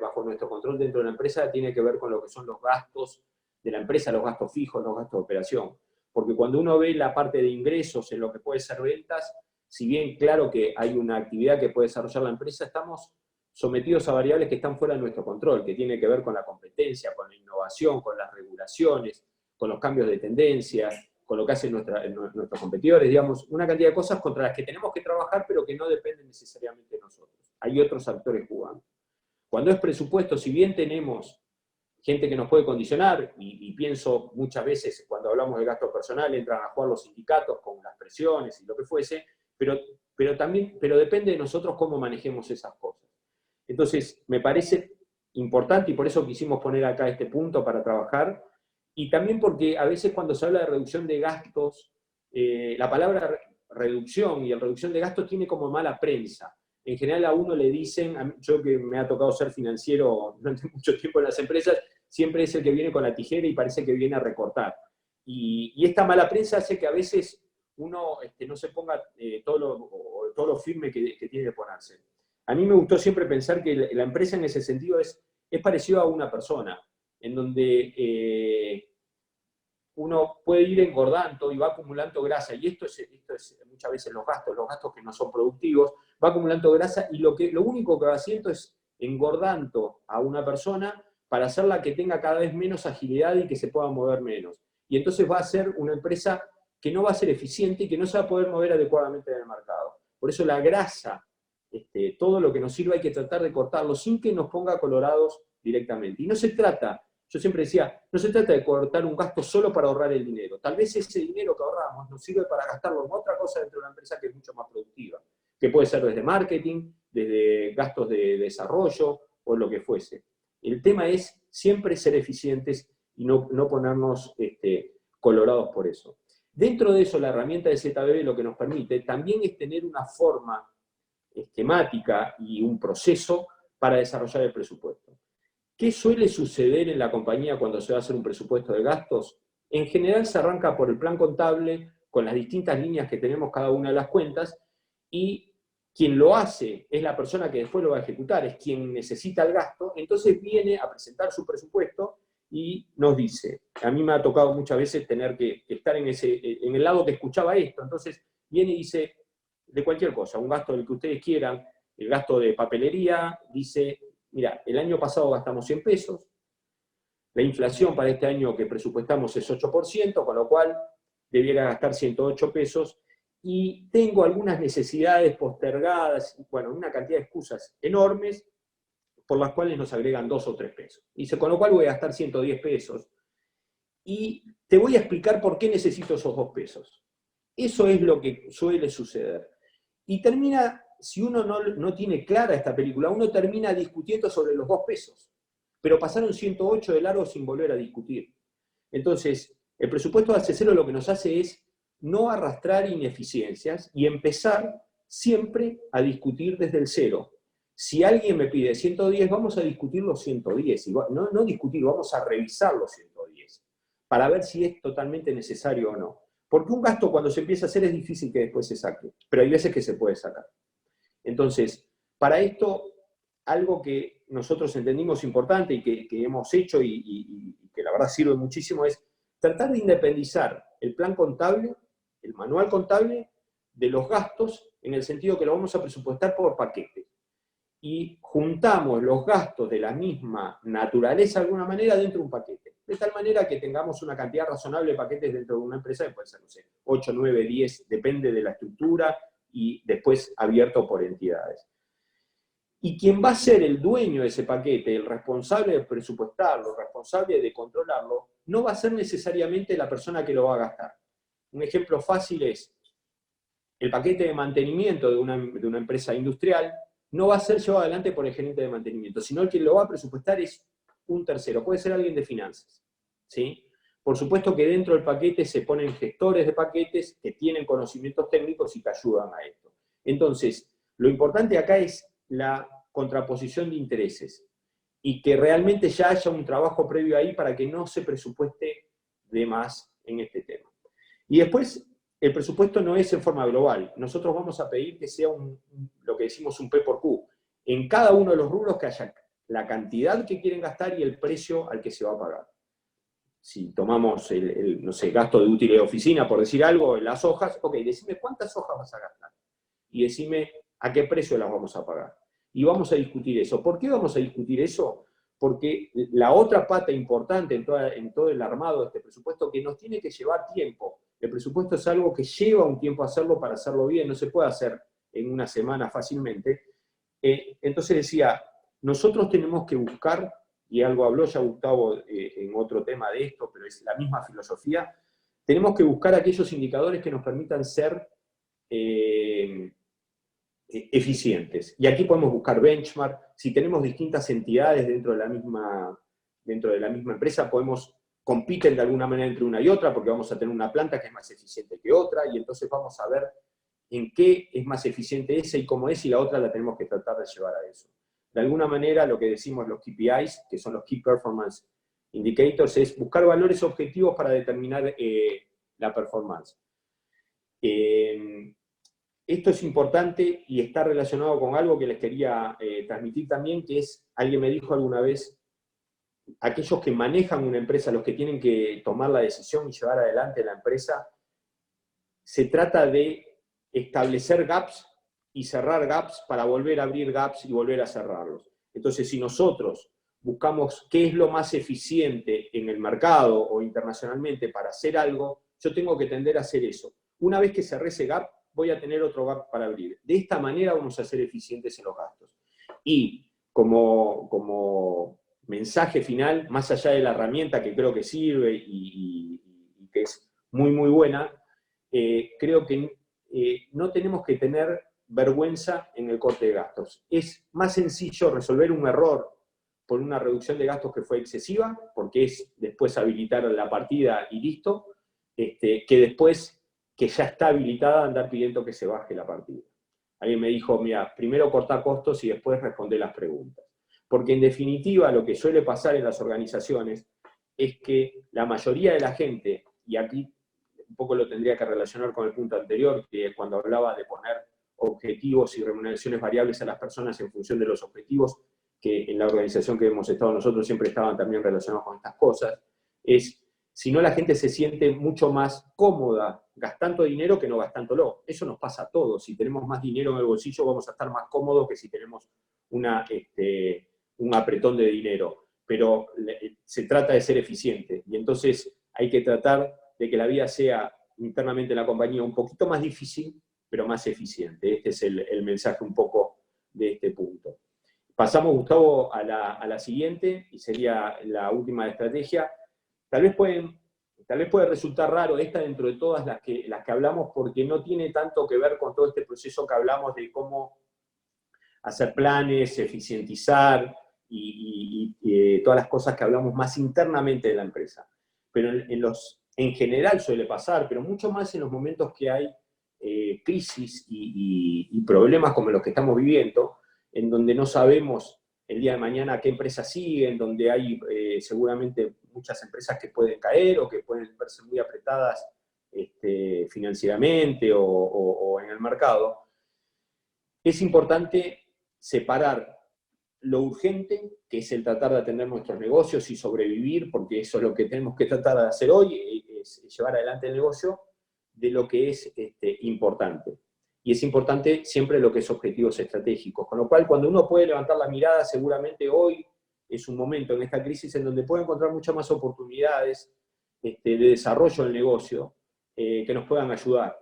bajo nuestro control dentro de la empresa, tiene que ver con lo que son los gastos de la empresa, los gastos fijos, los gastos de operación. Porque cuando uno ve la parte de ingresos en lo que puede ser ventas, si bien claro que hay una actividad que puede desarrollar la empresa, estamos sometidos a variables que están fuera de nuestro control, que tiene que ver con la competencia, con la innovación, con las regulaciones, con los cambios de tendencia, con lo que hacen nuestros competidores, digamos, una cantidad de cosas contra las que tenemos que trabajar, pero que no dependen necesariamente de nosotros. Hay otros actores jugando. Cuando es presupuesto, si bien tenemos gente que nos puede condicionar, y pienso muchas veces cuando hablamos de gasto personal, entran a jugar los sindicatos con las presiones y lo que fuese, pero depende de nosotros cómo manejemos esas cosas. Entonces, me parece importante, y por eso quisimos poner acá este punto para trabajar, y también porque a veces cuando se habla de reducción de gastos, la palabra reducción y reducción de gastos tiene como mala prensa. En general a uno le dicen, yo que me ha tocado ser financiero durante mucho tiempo en las empresas, siempre es el que viene con la tijera y parece que viene a recortar. Y esta mala prensa hace que a veces uno no se ponga todo lo firme que tiene que ponerse. A mí me gustó siempre pensar que la empresa en ese sentido es parecido a una persona, en donde uno puede ir engordando y va acumulando grasa, y esto es muchas veces los gastos que no son productivos, va acumulando grasa, y lo único que va haciendo es engordando a una persona para hacerla que tenga cada vez menos agilidad y que se pueda mover menos. Y entonces va a ser una empresa que no va a ser eficiente y que no se va a poder mover adecuadamente en el mercado. Por eso la grasa, todo lo que nos sirva hay que tratar de cortarlo sin que nos ponga colorados directamente. Y no se trata, yo siempre decía, no se trata de cortar un gasto solo para ahorrar el dinero. Tal vez ese dinero que ahorramos nos sirve para gastarlo en otra cosa dentro de una empresa que es mucho más productiva, que puede ser desde marketing, desde gastos de desarrollo o lo que fuese. El tema es siempre ser eficientes y no ponernos colorados por eso. Dentro de eso, la herramienta de ZBB lo que nos permite también es tener una forma esquemática y un proceso para desarrollar el presupuesto. ¿Qué suele suceder en la compañía cuando se va a hacer un presupuesto de gastos? En general se arranca por el plan contable, con las distintas líneas que tenemos cada una de las cuentas, y quien lo hace es la persona que después lo va a ejecutar, es quien necesita el gasto, entonces viene a presentar su presupuesto y nos dice, a mí me ha tocado muchas veces tener que estar en el lado que escuchaba esto, entonces viene y dice, de cualquier cosa, un gasto del que ustedes quieran, el gasto de papelería, dice, mira, el año pasado gastamos 100 pesos, la inflación para este año que presupuestamos es 8%, con lo cual debiera gastar 108 pesos, y tengo algunas necesidades postergadas, bueno, una cantidad de excusas enormes, por las cuales nos agregan 2 o 3 pesos. Dice, con lo cual voy a gastar 110 pesos, y te voy a explicar por qué necesito esos 2 pesos. Eso es lo que suele suceder. Y termina, si uno no tiene clara esta película, uno termina discutiendo sobre los 2 pesos. Pero pasaron 108 de largo sin volver a discutir. Entonces, el presupuesto base cero lo que nos hace es no arrastrar ineficiencias y empezar siempre a discutir desde el cero. Si alguien me pide 110, vamos a discutir los 110. No discutir, vamos a revisar los 110 para ver si es totalmente necesario o no. Porque un gasto cuando se empieza a hacer es difícil que después se saque, pero hay veces que se puede sacar. Entonces, para esto, algo que nosotros entendimos importante y que hemos hecho y que la verdad sirve muchísimo es tratar de independizar el plan contable, el manual contable, de los gastos, en el sentido que lo vamos a presupuestar por paquete. Y juntamos los gastos de la misma naturaleza de alguna manera dentro de un paquete. De tal manera que tengamos una cantidad razonable de paquetes dentro de una empresa, que puede ser, no sé, 8, 9, 10, depende de la estructura, y después abierto por entidades. Y quien va a ser el dueño de ese paquete, el responsable de presupuestarlo, el responsable de controlarlo, no va a ser necesariamente la persona que lo va a gastar. Un ejemplo fácil es el paquete de mantenimiento de una empresa industrial. No va a ser llevado adelante por el gerente de mantenimiento, sino el que lo va a presupuestar es un tercero, puede ser alguien de finanzas, ¿sí? Por supuesto que dentro del paquete se ponen gestores de paquetes que tienen conocimientos técnicos y que ayudan a esto. Entonces, lo importante acá es la contraposición de intereses y que realmente ya haya un trabajo previo ahí para que no se presupueste de más en este tema. Y después, el presupuesto no es en forma global. Nosotros vamos a pedir que sea lo que decimos un P por Q. En cada uno de los rubros que haya la cantidad que quieren gastar y el precio al que se va a pagar. Si tomamos no sé, gasto de útiles de oficina, por decir algo, en las hojas, ok, decime cuántas hojas vas a gastar. Y decime a qué precio las vamos a pagar. Y vamos a discutir eso. ¿Por qué vamos a discutir eso? Porque la otra pata importante en todo el armado de este presupuesto, que nos tiene que llevar tiempo. El presupuesto es algo que lleva un tiempo hacerlo para hacerlo bien, no se puede hacer en una semana fácilmente. Entonces decía, nosotros tenemos que buscar, y algo habló ya Gustavo en otro tema de esto, pero es la misma filosofía, tenemos que buscar aquellos indicadores que nos permitan ser eficientes. Y aquí podemos buscar benchmark. Si tenemos distintas entidades dentro de la misma empresa, compiten de alguna manera entre una y otra, porque vamos a tener una planta que es más eficiente que otra, y entonces vamos a ver en qué es más eficiente esa y cómo es, y la otra la tenemos que tratar de llevar a eso. De alguna manera, lo que decimos los KPIs, que son los Key Performance Indicators, es buscar valores objetivos para determinar la performance. Esto es importante y está relacionado con algo que les quería transmitir también, que es, alguien me dijo alguna vez, aquellos que manejan una empresa, los que tienen que tomar la decisión y llevar adelante la empresa, se trata de establecer gaps y cerrar gaps para volver a abrir gaps y volver a cerrarlos. Entonces, si nosotros buscamos qué es lo más eficiente en el mercado o internacionalmente para hacer algo, yo tengo que tender a hacer eso. Una vez que cerré ese gap, voy a tener otro gap para abrir. De esta manera vamos a ser eficientes en los gastos. Y como mensaje final, más allá de la herramienta que creo que sirve y que es muy, muy buena, creo que no tenemos que tener vergüenza en el corte de gastos. Es más sencillo resolver un error por una reducción de gastos que fue excesiva, porque es después habilitar la partida y listo, que después que ya está habilitada andar pidiendo que se baje la partida. Alguien me dijo, mira, primero cortar costos y después responder las preguntas. Porque en definitiva lo que suele pasar en las organizaciones es que la mayoría de la gente, y aquí un poco lo tendría que relacionar con el punto anterior, que cuando hablaba de poner objetivos y remuneraciones variables a las personas en función de los objetivos, que en la organización que hemos estado nosotros siempre estaban también relacionados con estas cosas, es Si no, la gente se siente mucho más cómoda gastando dinero que no gastándolo. Eso nos pasa a todos. Si tenemos más dinero en el bolsillo, vamos a estar más cómodos que si tenemos un apretón de dinero. Pero se trata de ser eficiente. Y entonces hay que tratar de que la vida sea internamente en la compañía un poquito más difícil, pero más eficiente. Este es el mensaje un poco de este punto. Pasamos, Gustavo, a la siguiente, y sería la última estrategia. Tal vez puede resultar raro esta dentro de todas las que hablamos, porque no tiene tanto que ver con todo este proceso que hablamos de cómo hacer planes, eficientizar y todas las cosas que hablamos más internamente de la empresa. Pero en general suele pasar, pero mucho más en los momentos que hay crisis y problemas como los que estamos viviendo, en donde no sabemos el día de mañana qué empresa sigue, en donde hay seguramente muchas empresas que pueden caer o que pueden verse muy apretadas financieramente o en el mercado. Es importante separar lo urgente, que es el tratar de atender nuestros negocios y sobrevivir, porque eso es lo que tenemos que tratar de hacer hoy, es llevar adelante el negocio, de lo que es importante. Y es importante siempre lo que es objetivos estratégicos. Con lo cual, cuando uno puede levantar la mirada, seguramente hoy es un momento en esta crisis en donde puede encontrar muchas más oportunidades de desarrollo del negocio que nos puedan ayudar.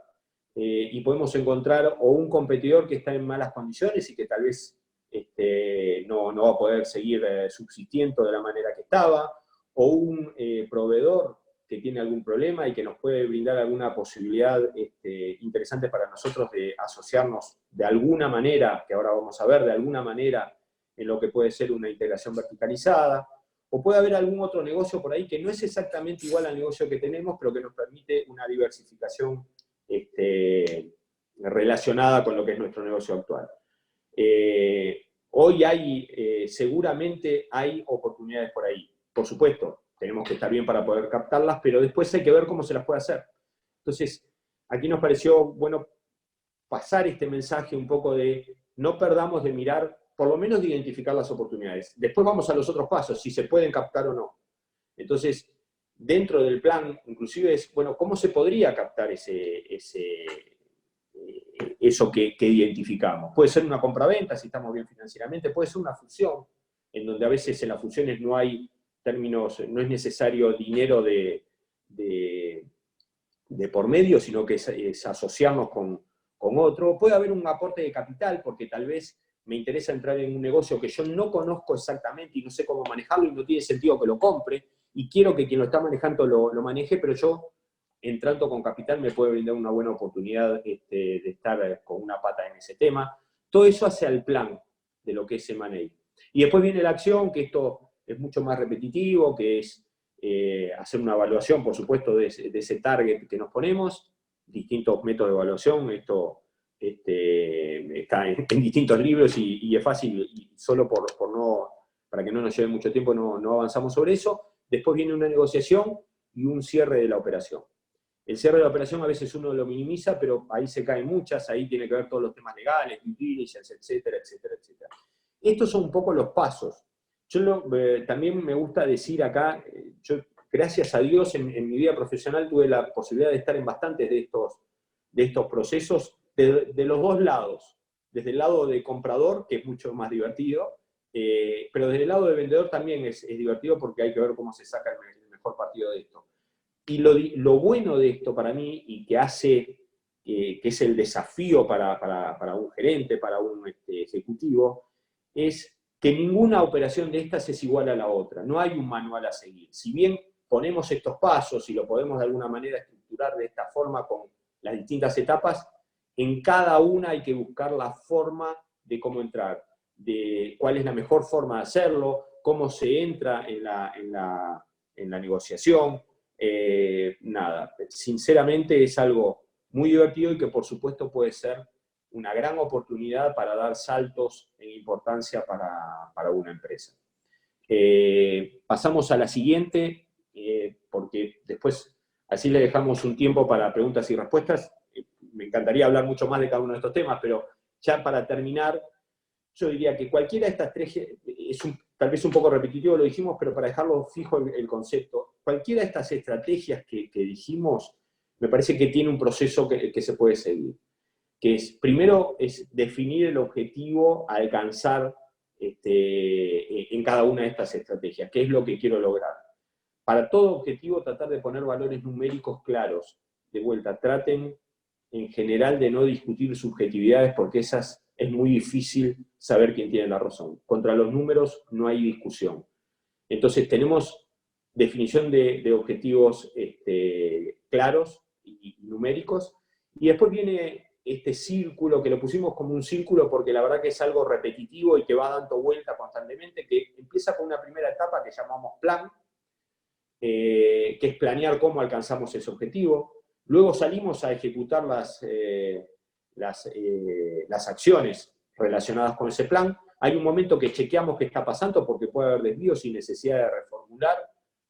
Y podemos encontrar o un competidor que está en malas condiciones y que tal vez no va a poder seguir subsistiendo de la manera que estaba, o un proveedor que tiene algún problema y que nos puede brindar alguna posibilidad interesante para nosotros de asociarnos de alguna manera, que ahora vamos a ver, de alguna manera en lo que puede ser una integración verticalizada, o puede haber algún otro negocio por ahí que no es exactamente igual al negocio que tenemos, pero que nos permite una diversificación relacionada con lo que es nuestro negocio actual. Hoy seguramente hay oportunidades por ahí. Por supuesto, tenemos que estar bien para poder captarlas, pero después hay que ver cómo se las puede hacer. Entonces, aquí nos pareció bueno pasar este mensaje un poco de no perdamos de mirar, por lo menos de identificar las oportunidades. Después vamos a los otros pasos, si se pueden captar o no. Entonces, dentro del plan, inclusive es, bueno, ¿cómo se podría captar eso que identificamos? Puede ser una compraventa, si estamos bien financieramente, puede ser una fusión, en donde a veces en las fusiones no hay términos, no es necesario dinero de por medio, sino que es asociarnos con otro. Puede haber un aporte de capital, porque tal vez me interesa entrar en un negocio que yo no conozco exactamente y no sé cómo manejarlo y no tiene sentido que lo compre, y quiero que quien lo está manejando lo maneje, pero yo, entrando con capital, me puede brindar una buena oportunidad de estar con una pata en ese tema. Todo eso hace al plan de lo que es M&A. Y después viene la acción, que esto es mucho más repetitivo, que es hacer una evaluación, por supuesto, de ese target que nos ponemos, distintos métodos de evaluación. Esto está en distintos libros y es fácil, y solo para que no nos lleve mucho tiempo no avanzamos sobre eso. Después viene una negociación y un cierre de la operación. El cierre de la operación a veces uno lo minimiza, pero ahí se caen muchas, ahí tiene que ver todos los temas legales, due diligence, etcétera, etcétera, etcétera. Estos son un poco los pasos. Yo también me gusta decir acá, yo gracias a Dios en mi vida profesional tuve la posibilidad de estar en bastantes de estos procesos, de los dos lados. Desde el lado de comprador, que es mucho más divertido, pero desde el lado de vendedor también es divertido, porque hay que ver cómo se saca el mejor partido de esto. Y lo bueno de esto para mí, y que hace, que es el desafío para un gerente, para un ejecutivo, es que ninguna operación de estas es igual a la otra. No hay un manual a seguir. Si bien ponemos estos pasos y lo podemos de alguna manera estructurar de esta forma con las distintas etapas, en cada una hay que buscar la forma de cómo entrar, de cuál es la mejor forma de hacerlo, cómo se entra en la negociación. Sinceramente es algo muy divertido y que por supuesto puede ser una gran oportunidad para dar saltos en importancia para una empresa. Pasamos a la siguiente, porque después así le dejamos un tiempo para preguntas y respuestas. Me encantaría hablar mucho más de cada uno de estos temas, pero ya para terminar, yo diría que cualquiera de estas tres tal vez un poco repetitivo lo dijimos, pero para dejarlo fijo el concepto, cualquiera de estas estrategias que dijimos, me parece que tiene un proceso que se puede seguir. Que es, primero, es definir el objetivo a alcanzar en cada una de estas estrategias, qué es lo que quiero lograr. Para todo objetivo, tratar de poner valores numéricos claros. De vuelta, traten en general de no discutir subjetividades, porque esas es muy difícil saber quién tiene la razón. Contra los números no hay discusión. Entonces tenemos definición de objetivos claros y numéricos, y después viene este círculo, que lo pusimos como un círculo porque la verdad que es algo repetitivo y que va dando vuelta constantemente, que empieza con una primera etapa que llamamos plan, que es planear cómo alcanzamos ese objetivo. Luego salimos a ejecutar las acciones relacionadas con ese plan. Hay un momento que chequeamos qué está pasando porque puede haber desvíos sin necesidad de reformular.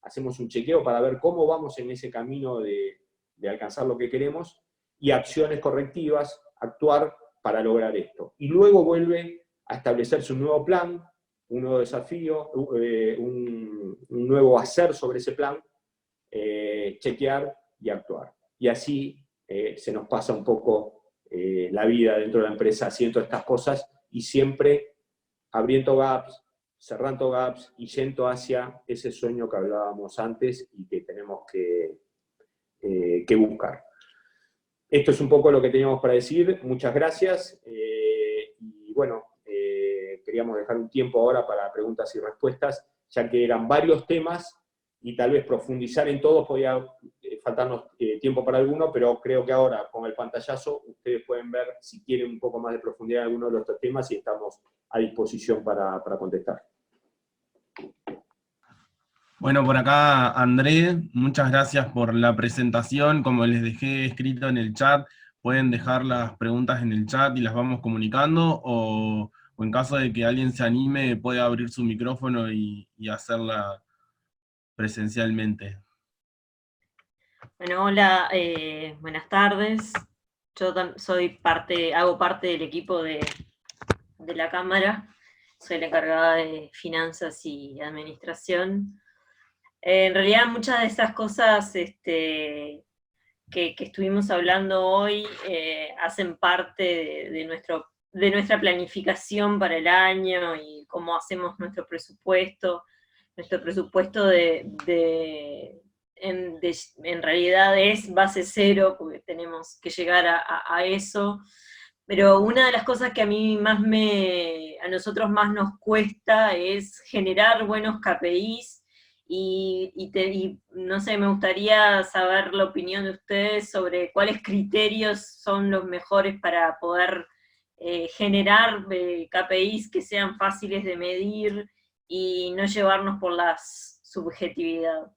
Hacemos un chequeo para ver cómo vamos en ese camino de alcanzar lo que queremos, y acciones correctivas, actuar para lograr esto. Y luego vuelve a establecerse un nuevo plan, un nuevo desafío, un nuevo hacer sobre ese plan, chequear y actuar. Y así se nos pasa un poco la vida dentro de la empresa haciendo estas cosas y siempre abriendo gaps, cerrando gaps y yendo hacia ese sueño que hablábamos antes y que tenemos que buscar. Esto es un poco lo que teníamos para decir. Muchas gracias. Y bueno, queríamos dejar un tiempo ahora para preguntas y respuestas, ya que eran varios temas y tal vez profundizar en todos podía faltarnos tiempo para alguno, pero creo que ahora con el pantallazo ustedes pueden ver si quieren un poco más de profundidad en alguno de estos temas y estamos a disposición para contestar. Bueno, por acá André, muchas gracias por la presentación. Como les dejé escrito en el chat, pueden dejar las preguntas en el chat y las vamos comunicando, o en caso de que alguien se anime, puede abrir su micrófono y hacerla presencialmente. Bueno, hola, buenas tardes. Yo hago parte del equipo de la Cámara. Soy la encargada de finanzas y administración. En realidad muchas de esas cosas que estuvimos hablando hoy hacen parte de nuestra planificación para el año y cómo hacemos nuestro presupuesto. Nuestro presupuesto en realidad es base cero, porque tenemos que llegar a eso. Pero una de las cosas que a nosotros más nos cuesta es generar buenos KPIs, y no sé, me gustaría saber la opinión de ustedes sobre cuáles criterios son los mejores para poder generar KPIs que sean fáciles de medir y no llevarnos por la subjetividad.